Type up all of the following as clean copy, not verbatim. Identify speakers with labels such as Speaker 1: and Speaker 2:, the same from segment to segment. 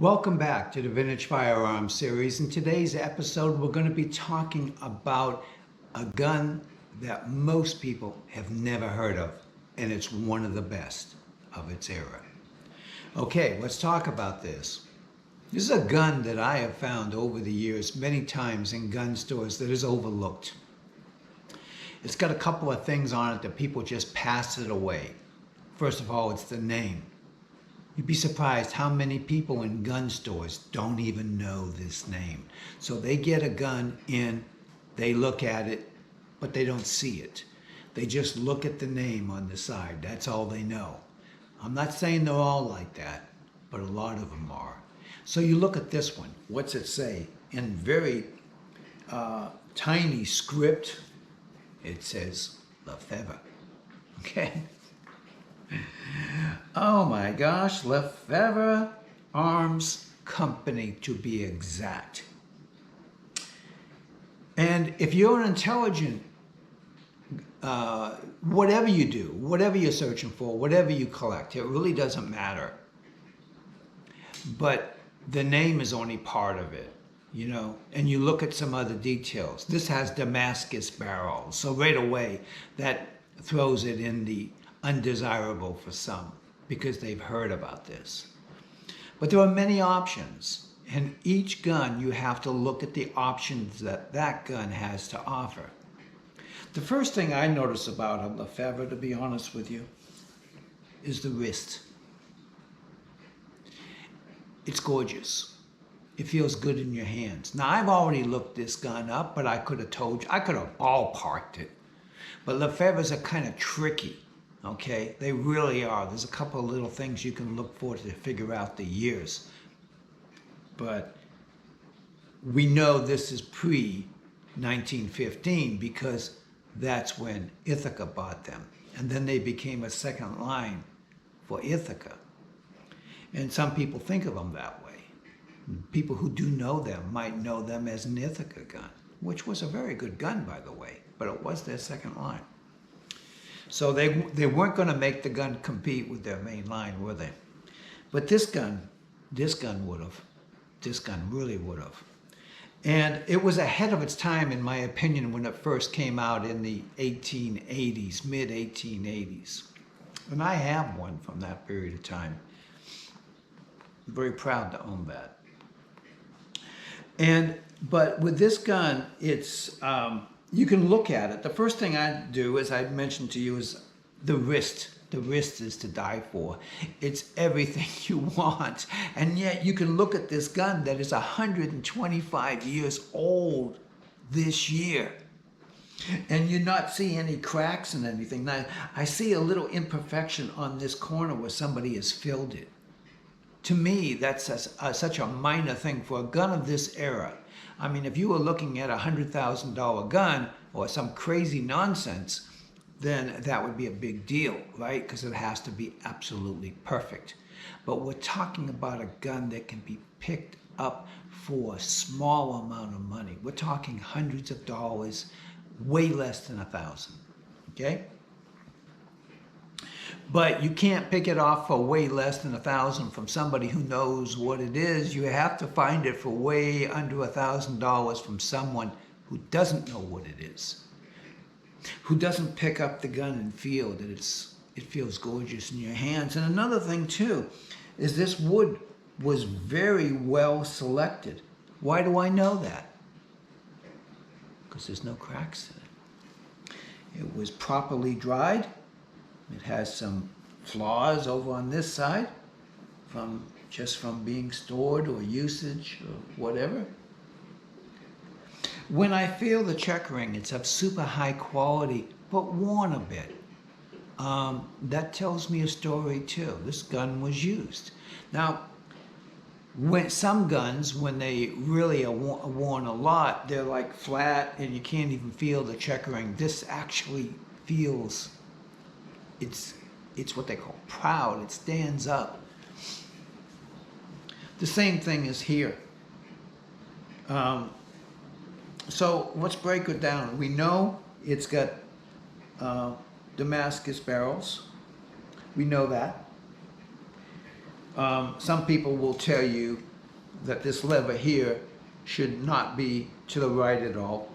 Speaker 1: Welcome back to the Vintage Firearm series. In today's episode, we're going to be talking about a gun that most people have never heard of, and it's one of the best of its era. Okay, let's talk about this. This is a gun that I have found over the years many times in gun stores that is overlooked. It's got a couple of things on it that people just pass it away. First of all, it's the name. You'd be surprised how many people in gun stores don't even know this name. So they get a gun in, they look at it, but they don't see it. They just look at the name on the side. That's all they know. I'm not saying they're all like that, but a lot of them are. So you look at this one. What's it say? In very tiny script, it says Lefever. Okay? Oh my gosh, Lefever Arms Company to be exact. And if you're an intelligent, whatever you do, whatever you're searching for, whatever you collect, it really doesn't matter. But the name is only part of it, you know, and you look at some other details. This has Damascus barrels, so right away that throws it in the undesirable for some because they've heard about this. But there are many options, and each gun you have to look at the options that that gun has to offer. The first thing I notice about a Lefever, to be honest with you, is the wrist. It's gorgeous. It feels good in your hands. Now, I've already looked this gun up, but I could have told you, I could have ballparked it. But Lefevers are kind of tricky. Okay, they really are. There's a couple of little things you can look for to figure out the years. But we know this is pre-1915 because that's when Ithaca bought them. And then they became a second line for Ithaca. And some people think of them that way. People who do know them might know them as an Ithaca gun, which was a very good gun, by the way, but it was their second line. So they weren't going to make the gun compete with their main line, were they? But this gun would have. This gun really would have. And it was ahead of its time, in my opinion, when it first came out in the 1880s, mid-1880s. And I have one from that period of time. I'm very proud to own that. But with this gun, it's you can look at it. The first thing I do, as I mentioned to you, is the wrist. The wrist is to die for. It's everything you want. And yet you can look at this gun that is 125 years old this year. And you not see any cracks and anything. Now, I see a little imperfection on this corner where somebody has filled it. To me, that's such a minor thing for a gun of this era. I mean, if you were looking at a $100,000 gun or some crazy nonsense, then that would be a big deal, right? Because it has to be absolutely perfect. But we're talking about a gun that can be picked up for a small amount of money. We're talking hundreds of dollars, way less than $1,000, okay? But you can't pick it off for way less than $1,000 from somebody who knows what it is. You have to find it for way under $1,000 from someone who doesn't know what it is, who doesn't pick up the gun and feel that it feels gorgeous in your hands. And another thing too is this wood was very well selected. Why do I know that? Because there's no cracks in it. It was properly dried. It has some flaws over on this side from being stored or usage or whatever. When I feel the checkering, it's of super high quality, but worn a bit. That tells me a story too. This gun was used. Now, when some guns, when they really are worn a lot, they're like flat and you can't even feel the checkering. This actually feels, it's what they call proud. It stands up. The same thing is here. So let's break it down. We know it's got Damascus barrels. We know that. Some people will tell you that this lever here should not be to the right at all.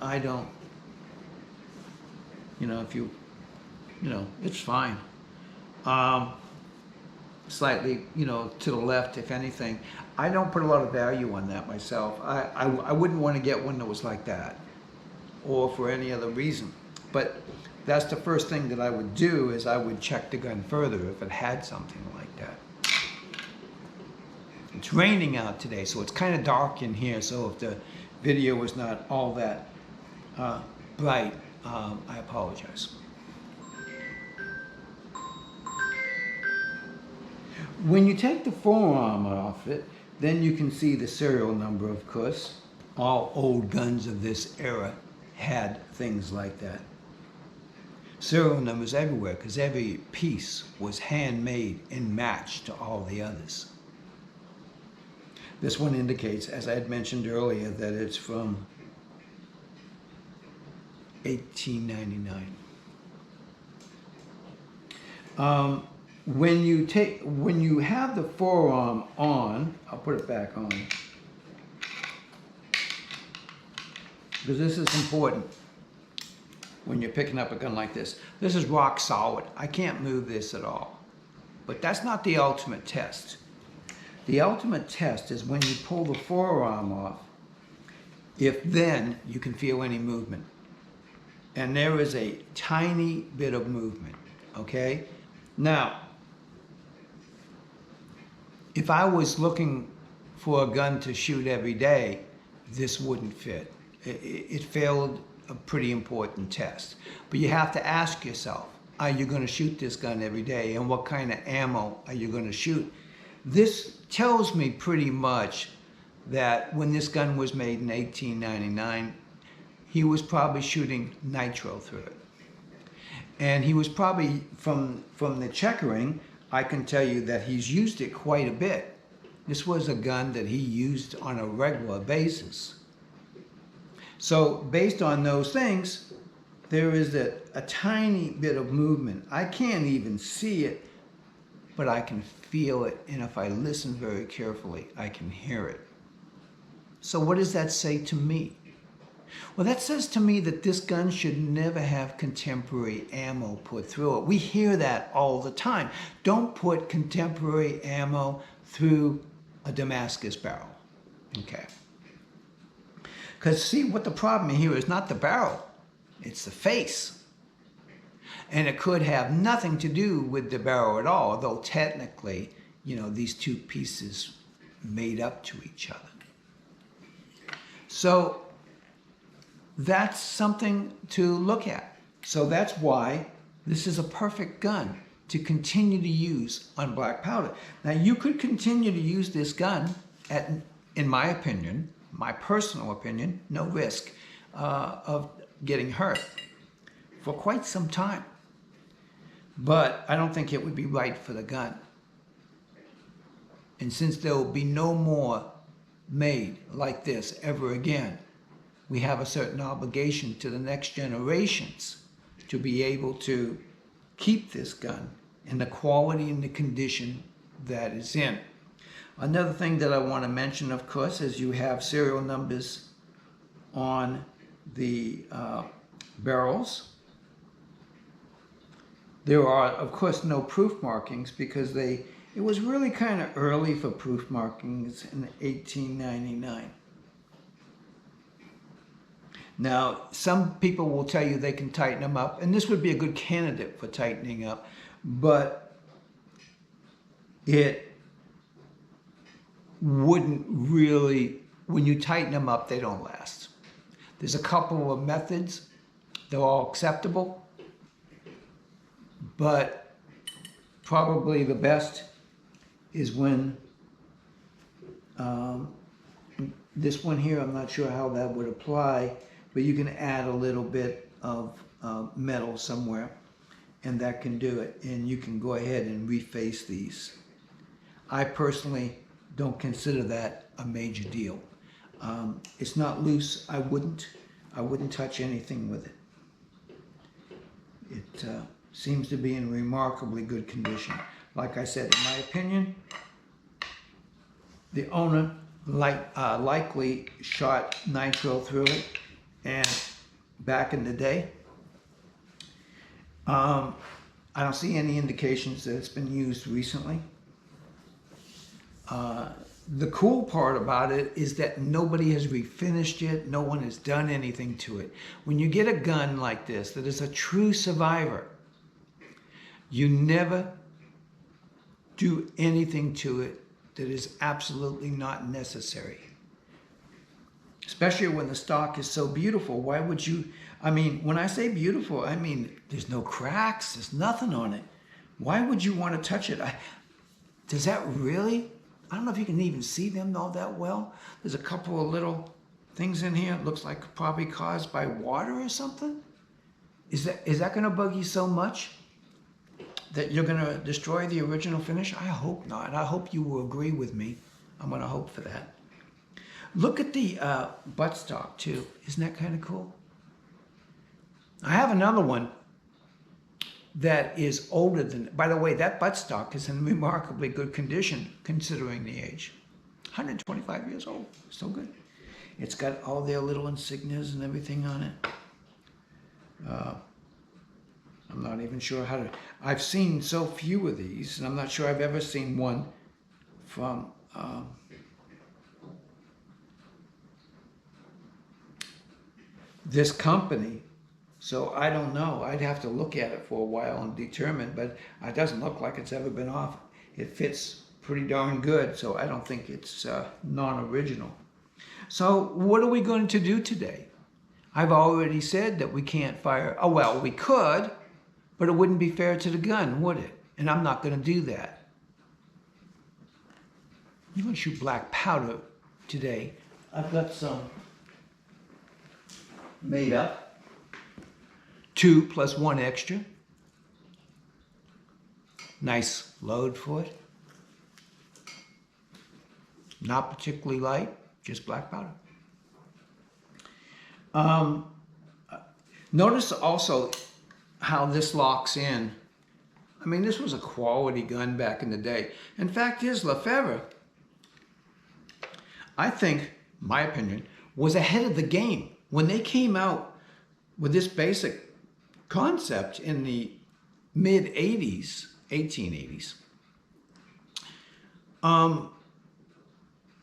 Speaker 1: I don't, if you, it's fine. Slightly, to the left, if anything. I don't put a lot of value on that myself. I wouldn't want to get one that was like that, or for any other reason. But that's the first thing that I would do, is I would check the gun further if it had something like that. It's raining out today, so it's kind of dark in here, so if the video was not all that bright, I apologize. When you take the forearm off it, then you can see the serial number, of course. All old guns of this era had things like that. Serial numbers everywhere, because every piece was handmade and matched to all the others. This one indicates, as I had mentioned earlier, that it's from 1899. When you have the forearm on, I'll put it back on, because this is important when you're picking up a gun like this. This is rock solid. I can't move this at all. But that's not the ultimate test. The ultimate test is when you pull the forearm off, if then you can feel any movement. And there is a tiny bit of movement, okay? Now, if I was looking for a gun to shoot every day, this wouldn't fit. It failed a pretty important test. But you have to ask yourself, are you going to shoot this gun every day? And what kind of ammo are you going to shoot? This tells me pretty much that when this gun was made in 1899, he was probably shooting nitro through it. And he was probably, from the checkering, I can tell you that he's used it quite a bit. This was a gun that he used on a regular basis. So based on those things, there is a tiny bit of movement. I can't even see it, but I can feel it. And if I listen very carefully, I can hear it. So what does that say to me? Well, that says to me that this gun should never have contemporary ammo put through it. We hear that all the time. Don't put contemporary ammo through a Damascus barrel. Okay. Because see, what the problem here is not the barrel, it's the face. And it could have nothing to do with the barrel at all, although technically, these two pieces made up to each other. So that's something to look at. So that's why this is a perfect gun to continue to use on black powder. Now you could continue to use this gun at, in my opinion, my personal opinion, no risk of getting hurt for quite some time. But I don't think it would be right for the gun. And since there will be no more made like this ever again, we have a certain obligation to the next generations to be able to keep this gun in the quality and the condition that it's in. Another thing that I want to mention, of course, is you have serial numbers on the barrels. There are, of course, no proof markings because it was really kind of early for proof markings in 1899. Now, some people will tell you they can tighten them up, and this would be a good candidate for tightening up, but it wouldn't really, when you tighten them up, they don't last. There's a couple of methods, they're all acceptable, but probably the best is when, this one here, I'm not sure how that would apply, but you can add a little bit of metal somewhere, and that can do it. And you can go ahead and reface these. I personally don't consider that a major deal. It's not loose. I wouldn't touch anything with it. It seems to be in remarkably good condition. Like I said, in my opinion, The owner likely shot nitro through it, and back in the day, I don't see any indications that it's been used recently. The cool part about it is that nobody has refinished it. No one has done anything to it. When you get a gun like this that is a true survivor, you never do anything to it that is absolutely not necessary. Especially when the stock is so beautiful. Why would you, I mean, when I say beautiful, I mean, there's no cracks, there's nothing on it. Why would you want to touch it? Does that really? I don't know if you can even see them all that well. There's a couple of little things in here. It looks like probably caused by water or something. Is that going to bug you so much that you're going to destroy the original finish? I hope not. I hope you will agree with me. I'm going to hope for that. Look at the buttstock too. Isn't that kind of cool? I have another one that is older than, by the way, that buttstock is in remarkably good condition considering the age. 125 years old, still good. It's got all their little insignias and everything on it. I'm not even sure how to, I've seen so few of these, and I'm not sure I've ever seen one from this company. So I don't know. I'd have to look at it for a while and determine, but it doesn't look like it's ever been off. It fits pretty darn good, so I don't think it's non-original. So what are we going to do today? I've already said that we can't fire. Oh, well, we could, but it wouldn't be fair to the gun, would it? And I'm not going to do that. I'm going to shoot black powder today. I've got some made up. 2 plus 1 extra. Nice load for it. Not particularly light, just black powder. Notice also how this locks in. I mean, this was a quality gun back in the day. In fact, his Lefever, I think, my opinion, was ahead of the game. When they came out with this basic concept in the mid-80s, 1880s,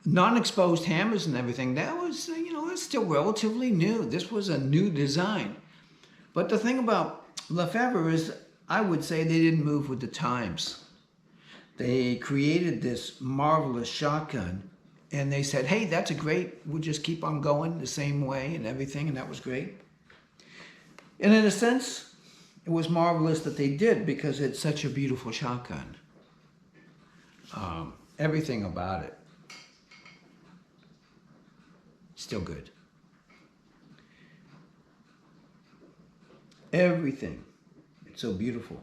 Speaker 1: non-exposed hammers and everything, that was, it's still relatively new. This was a new design. But the thing about Lefever is, I would say they didn't move with the times. They created this marvelous shotgun, and they said, hey, that's we'll just keep on going the same way and everything, and that was great. And in a sense, it was marvelous that they did, because it's such a beautiful shotgun. Everything about it, still good. Everything, it's so beautiful.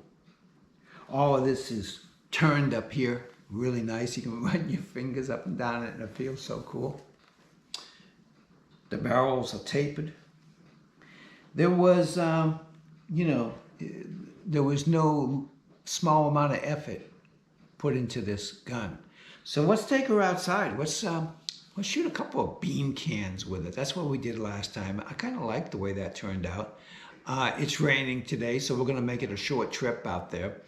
Speaker 1: All of this is turned up here, really nice. You can run your fingers up and down it, and it feels so cool. The barrels are tapered. There was, there was no small amount of effort put into this gun. So let's take her outside. Let's shoot a couple of bean cans with it. That's what we did last time. I kind of like the way that turned out. It's raining today, so we're going to make it a short trip out there.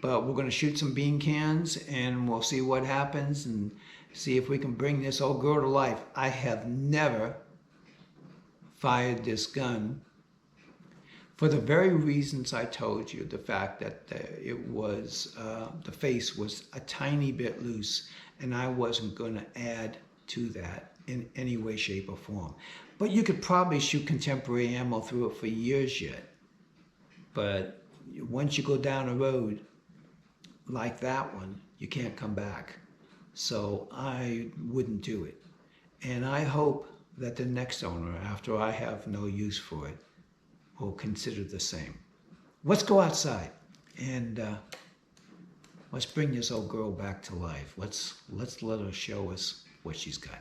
Speaker 1: But we're going to shoot some bean cans, and we'll see what happens and see if we can bring this old girl to life. I have never fired this gun for the very reasons I told you. The fact that it was, the face was a tiny bit loose, and I wasn't going to add to that in any way, shape, or form. But you could probably shoot contemporary ammo through it for years yet. But once you go down a road like that one, you can't come back. So I wouldn't do it. And I hope that the next owner, after I have no use for it, will consider the same. Let's go outside and let's bring this old girl back to life. Let's let her show us what she's got.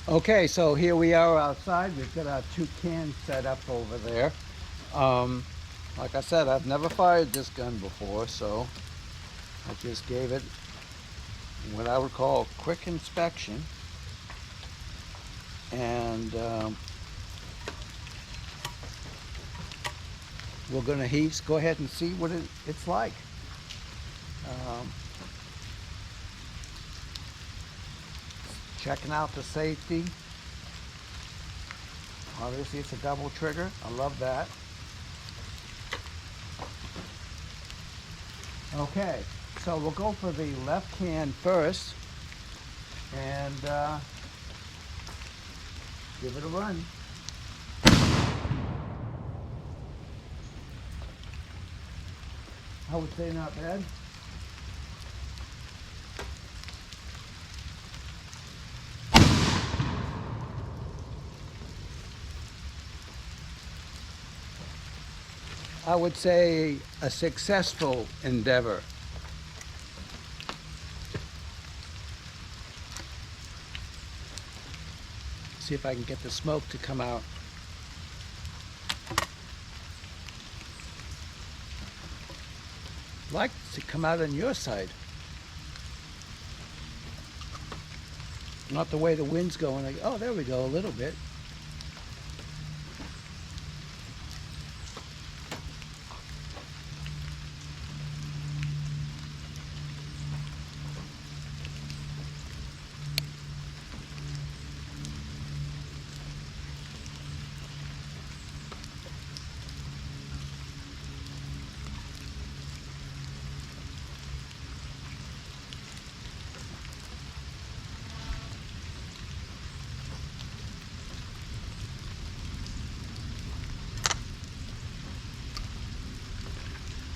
Speaker 1: Okay, so here we are outside. We've got our 2 cans set up over there. Like I said, I've never fired this gun before, so I just gave it what I would call a quick inspection, and we're going to go ahead and see what it's like. Um, checking out the safety. Obviously it's a double trigger. I love that. Okay, so we'll go for the left hand first and give it a run. I would say not bad. I would say a successful endeavor. See if I can get the smoke to come out. I'd like to come out on your side. Not the way the wind's going. Oh, there we go, a little bit.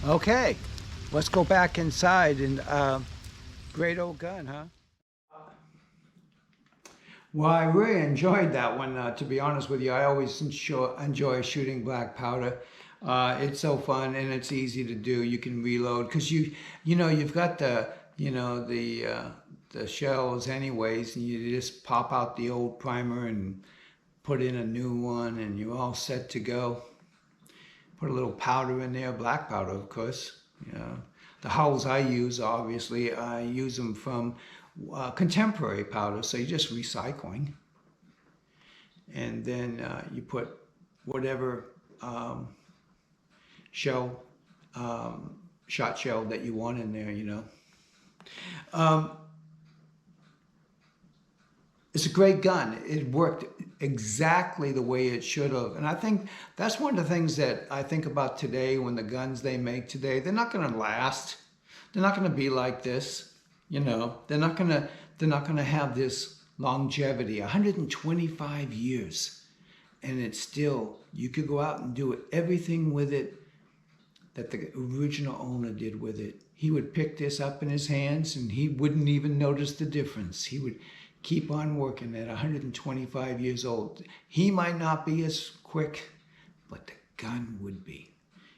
Speaker 1: Okay, let's go back inside and great old gun, huh? Well, I really enjoyed that one, to be honest with you. I always enjoy shooting black powder. It's so fun and it's easy to do. You can reload because you've got the shells anyways, and you just pop out the old primer and put in a new one, and you're all set to go. Put a little powder in there, black powder, of course. The hulls I use, obviously, I use them from contemporary powder, so you're just recycling. And then you put whatever shot shell that you want in there, It's a great gun. It worked exactly the way it should have. And I think that's one of the things that I think about today when the guns they make today, they're not going to last. They're not going to be like this. They're not going to have this longevity, 125 years. And it's still, you could go out and do everything with it that the original owner did with it. He would pick this up in his hands and he wouldn't even notice the difference. He would keep on working at 125 years old. He might not be as quick, but the gun would be.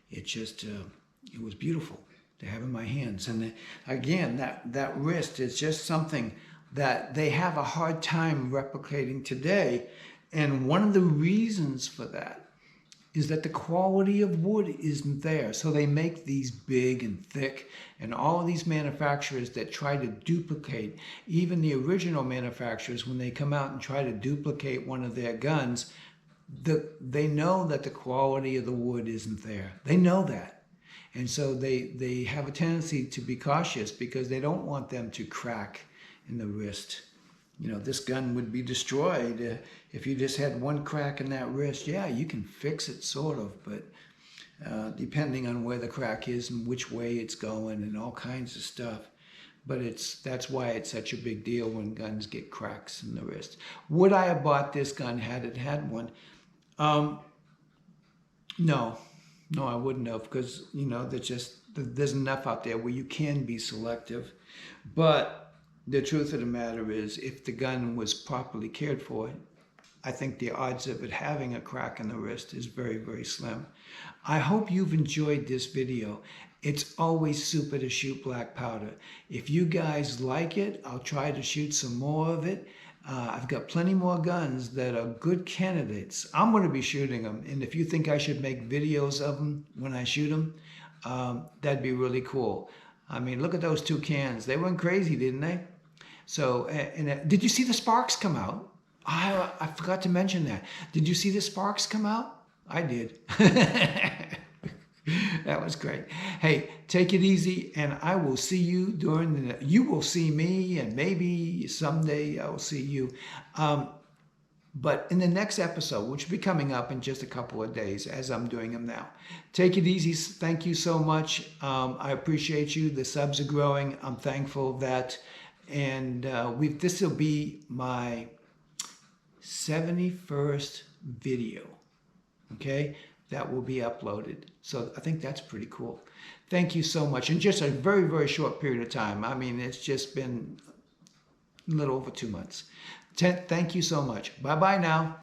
Speaker 1: It just, it was beautiful to have in my hands. And again, that wrist is just something that they have a hard time replicating today. And one of the reasons for that is that the quality of wood isn't there. So they make these big and thick, and all of these manufacturers that try to duplicate, even the original manufacturers, when they come out and try to duplicate one of their guns, they know that the quality of the wood isn't there. They know that. And so they have a tendency to be cautious because they don't want them to crack in the wrist. This gun would be destroyed if you just had one crack in that wrist. Yeah, you can fix it sort of, but depending on where the crack is and which way it's going and all kinds of stuff. But that's why it's such a big deal when guns get cracks in the wrist. Would I have bought this gun had it had one? No, I wouldn't have, because there's enough out there where you can be selective. But the truth of the matter is, if the gun was properly cared for, I think the odds of it having a crack in the wrist is very, very slim. I hope you've enjoyed this video. It's always super to shoot black powder. If you guys like it, I'll try to shoot some more of it. I've got plenty more guns that are good candidates. I'm going to be shooting them, and if you think I should make videos of them when I shoot them, that'd be really cool. I mean, look at those two cans. They went crazy, didn't they? So, did you see the sparks come out? I forgot to mention that. Did you see the sparks come out? I did. That was great. Hey, take it easy, and I will see you you will see me, and maybe someday I will see you. But in the next episode, which will be coming up in just a couple of days, as I'm doing them now. Take it easy. Thank you so much. I appreciate you. The subs are growing. I'm thankful that, and this will be my 71st video. Okay, that will be uploaded. So I think that's pretty cool. Thank you so much. In just a very, very short period of time. I mean, it's just been a little over 2 months. Thank you so much. Bye-bye now.